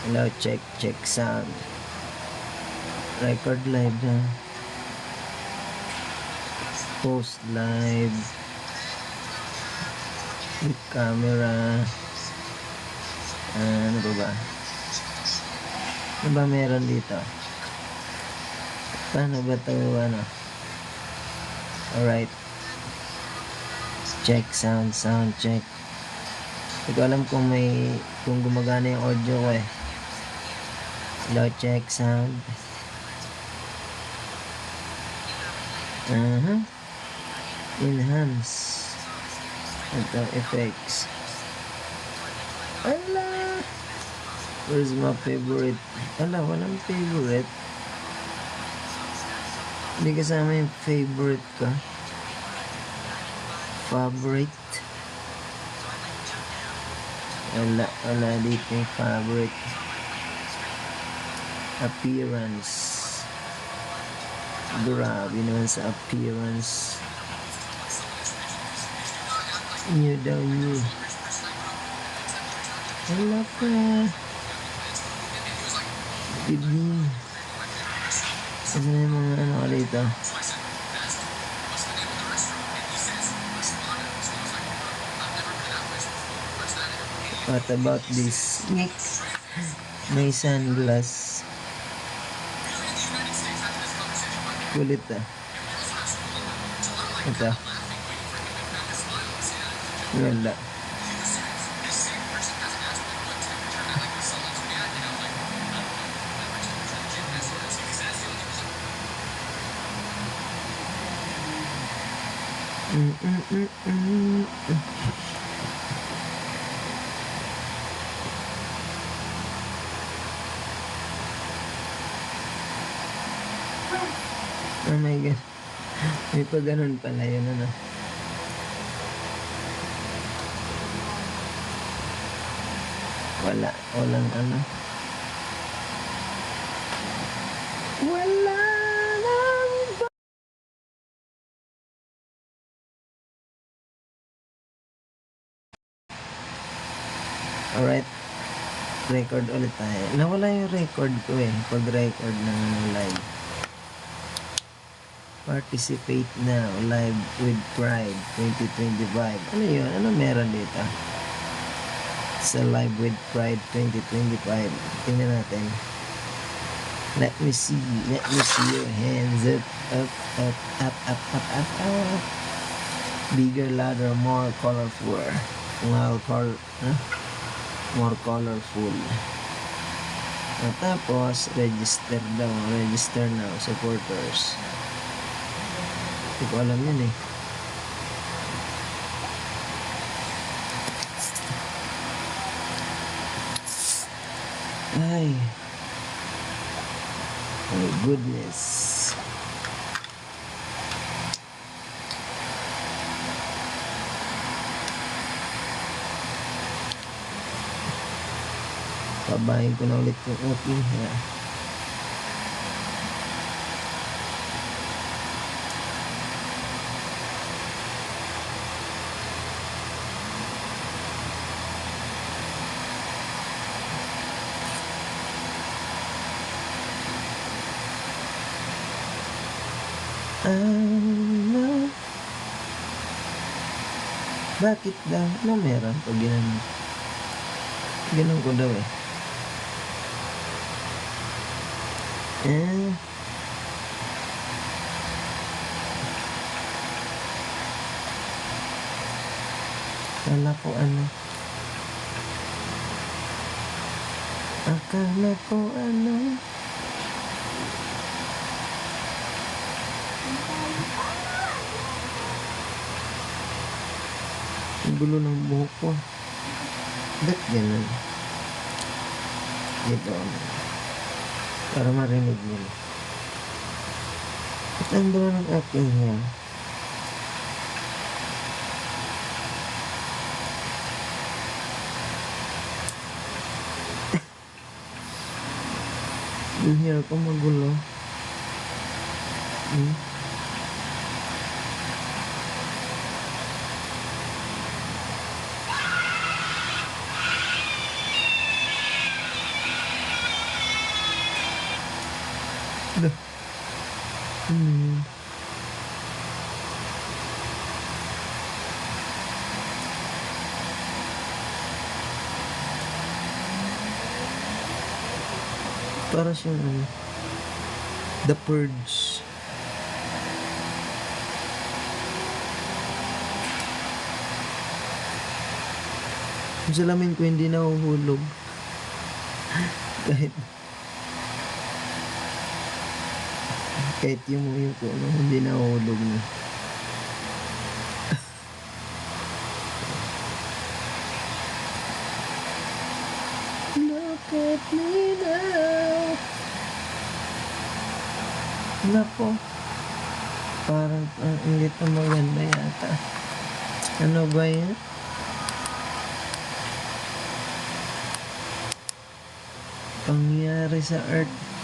Hello, check sound. Record live na. Post live. With camera. Ano ba? Ano ba meron dito? Paano ba ito, ano? Alright. Check sound check. Hindi ko alam kung gumagana yung audio ko eh. Hello, check sound. Enhance. Ito, effects. Ala! Where's my favorite? Ala, walang favorite. Hindi kasama yung favorite ka. Favorite. Wala dito yung favorite. Appearance. Grabe naman sa appearance. New daw new. Wala pa. Bibi. Kasi na yung mga ano ka dito. What about this? May sunglass. Kulit ah. Ito. Wala. Oh my God. May pa ganun pala yun, ano. Walang ano. Wala lang ba? Alright. Record ulit tayo. Nawala yung record ko eh. Pag-record ng live. Participate now. Live with Pride 2025. Ano yun? Ano meron dito? Sa Live with Pride 2025. Tingnan natin. Let me see your hands up. Bigger, louder, more colorful. More colorful. At tapos, register now, supporters. Hindi ko alam yun eh. Ay. Oh goodness. Pabahin ko na ulit yung aking hair. Ano? Bakit daw? Ano meron pag ginanong? Ganun ko daw eh. Akala ko ano. Ang gulo ng buhok ko. Ba't ganun? Dito. Para marinig nila. At ang gulo ng aking hair. Yung hair ko magulo. Ano? Hmm. Para siyang ano, The Purge. Yung salamin ko hindi nahuhulog. kahit kahit yung ko ano, hindi nahuhulog na. Look at me now. Nako, parang ang ingit na maganda yata. Ano ba yan? Pangyari sa Earth.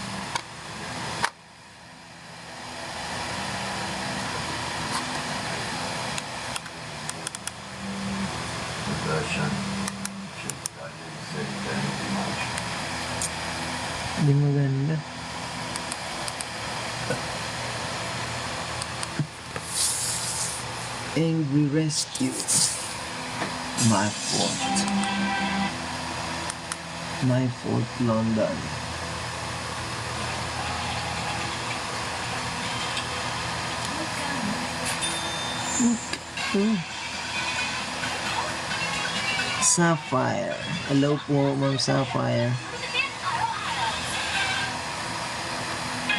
Hindi maganda. Angry Rescue. My Fault. My Fault London. Sapphire. Hello po, Ma'am Sapphire.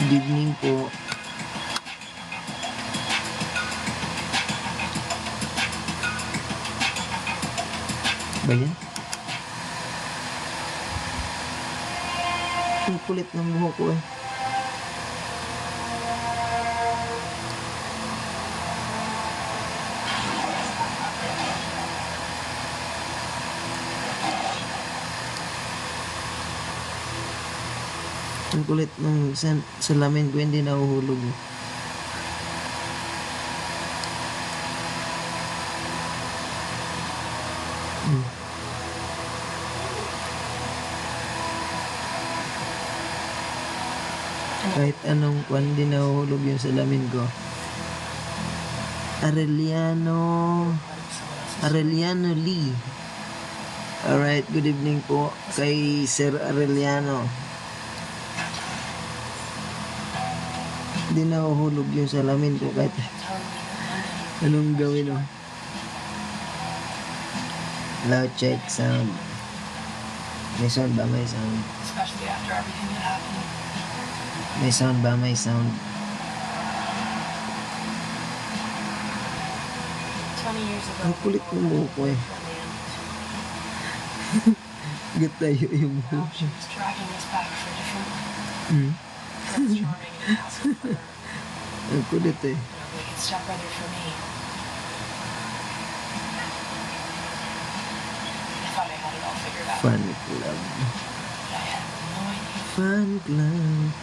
Good evening po. Ba yan? Ang kulit ng buhok ko eh. Ang kulit ng salamin ko hindi nahuhulog. Kahit anong kwan, hindi nahuhulog yung salamin ko. Arellano Lee. Alright, good evening po kay Sir Arellano. Hindi nahuhulog yung salamin ko kahit anong gawin, oh. Loud check sound. May sound ba? May sound. Especially after everything that happened. May sound ba? May sound. 20 years ago. Ang kulit ng buhok ko eh. Gat tayo yung buhok. She was dragging us back for a different Hmm? Prince Charming and Castle for her. Ang kulit eh. You know, like it's stepbrother for me. I thought I had it all figured out. Fan club. But I had no idea. Fan club.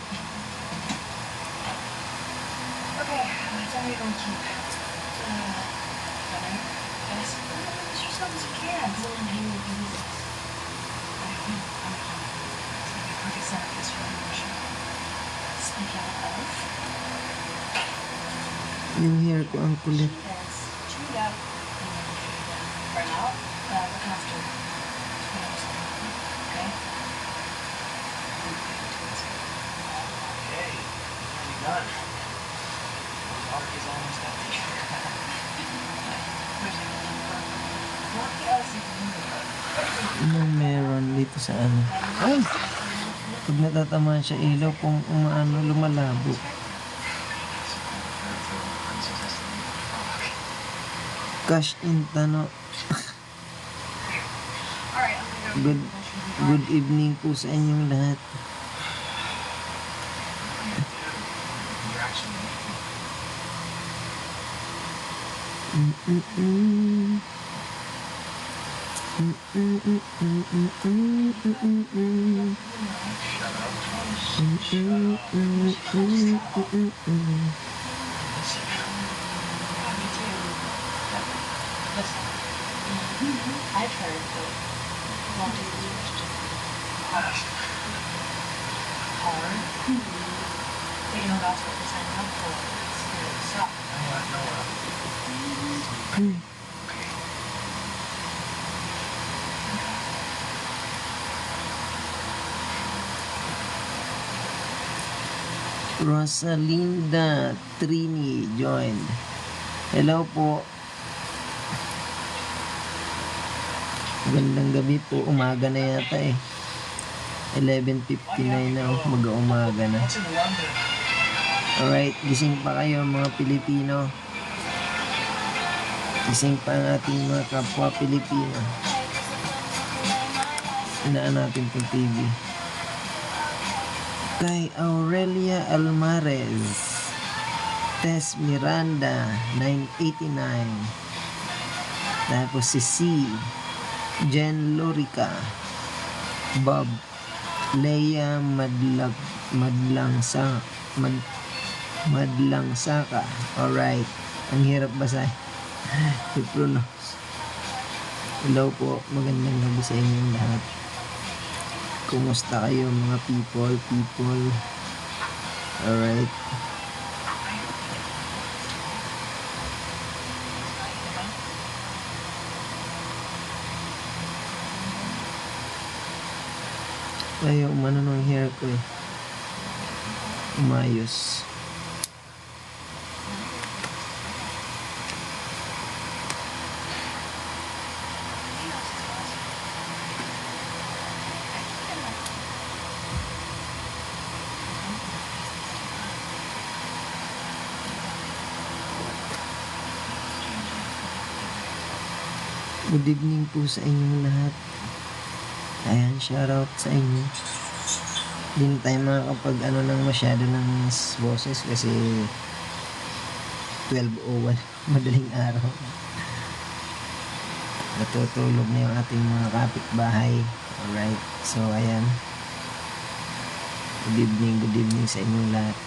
Okay, then we don't keep dinner. Guys, as yourself as you can. Someone hang with you. I'm home. It's gonna be a perfect setup this for emotion. Speaking of, Yung hair ko ang kulit. she is chewed up and ready for you to burn out. Look after her. Okay? Okay, nearly done. Park is almost empty. What else you can do? Anong meron dito sa ano? Ay! Pag natatamaan siya ilaw, kung umaano, lumalabo. Cash in Tano. Alright, I'm gonna go. Good evening po sa inyong lahat. You're actually I've heard that long distance relationships are hard. But you know, that's what we're signing up for. It's the stuff. Rosalinda Trini joined. Hello po. Magandang gabi po. Umaga na yata eh. 11:59 na. Mag-umaga na. What's in London? Alright, gising pa kayo mga Pilipino. Gising pa ang ating mga kapwa Pilipino. Inaan natin itong TV. Kay Aurelia Almarez, Tess Miranda 989, tapos si C, Jen Lorica, Bob, Leia Madlangsaka. Alright, ang hirap basahin. I-pronounce. Hello po, magandang gabi sa inyong lahat. Kumusta kayo mga people? Alright. Ayaw, umano ng hair ko eh. Umayos. Good evening po sa inyong lahat. Ayan, shoutout sa inyo. Hindi na tayo makakapag ng masyado ng boses kasi 12:01 madaling araw. Natutulog na yung ating mga kapitbahay. Alright, so ayan. Good evening sa inyong lahat.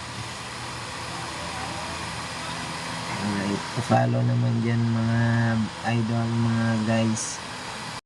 Alright, follow naman dyan mga idol, mga guys.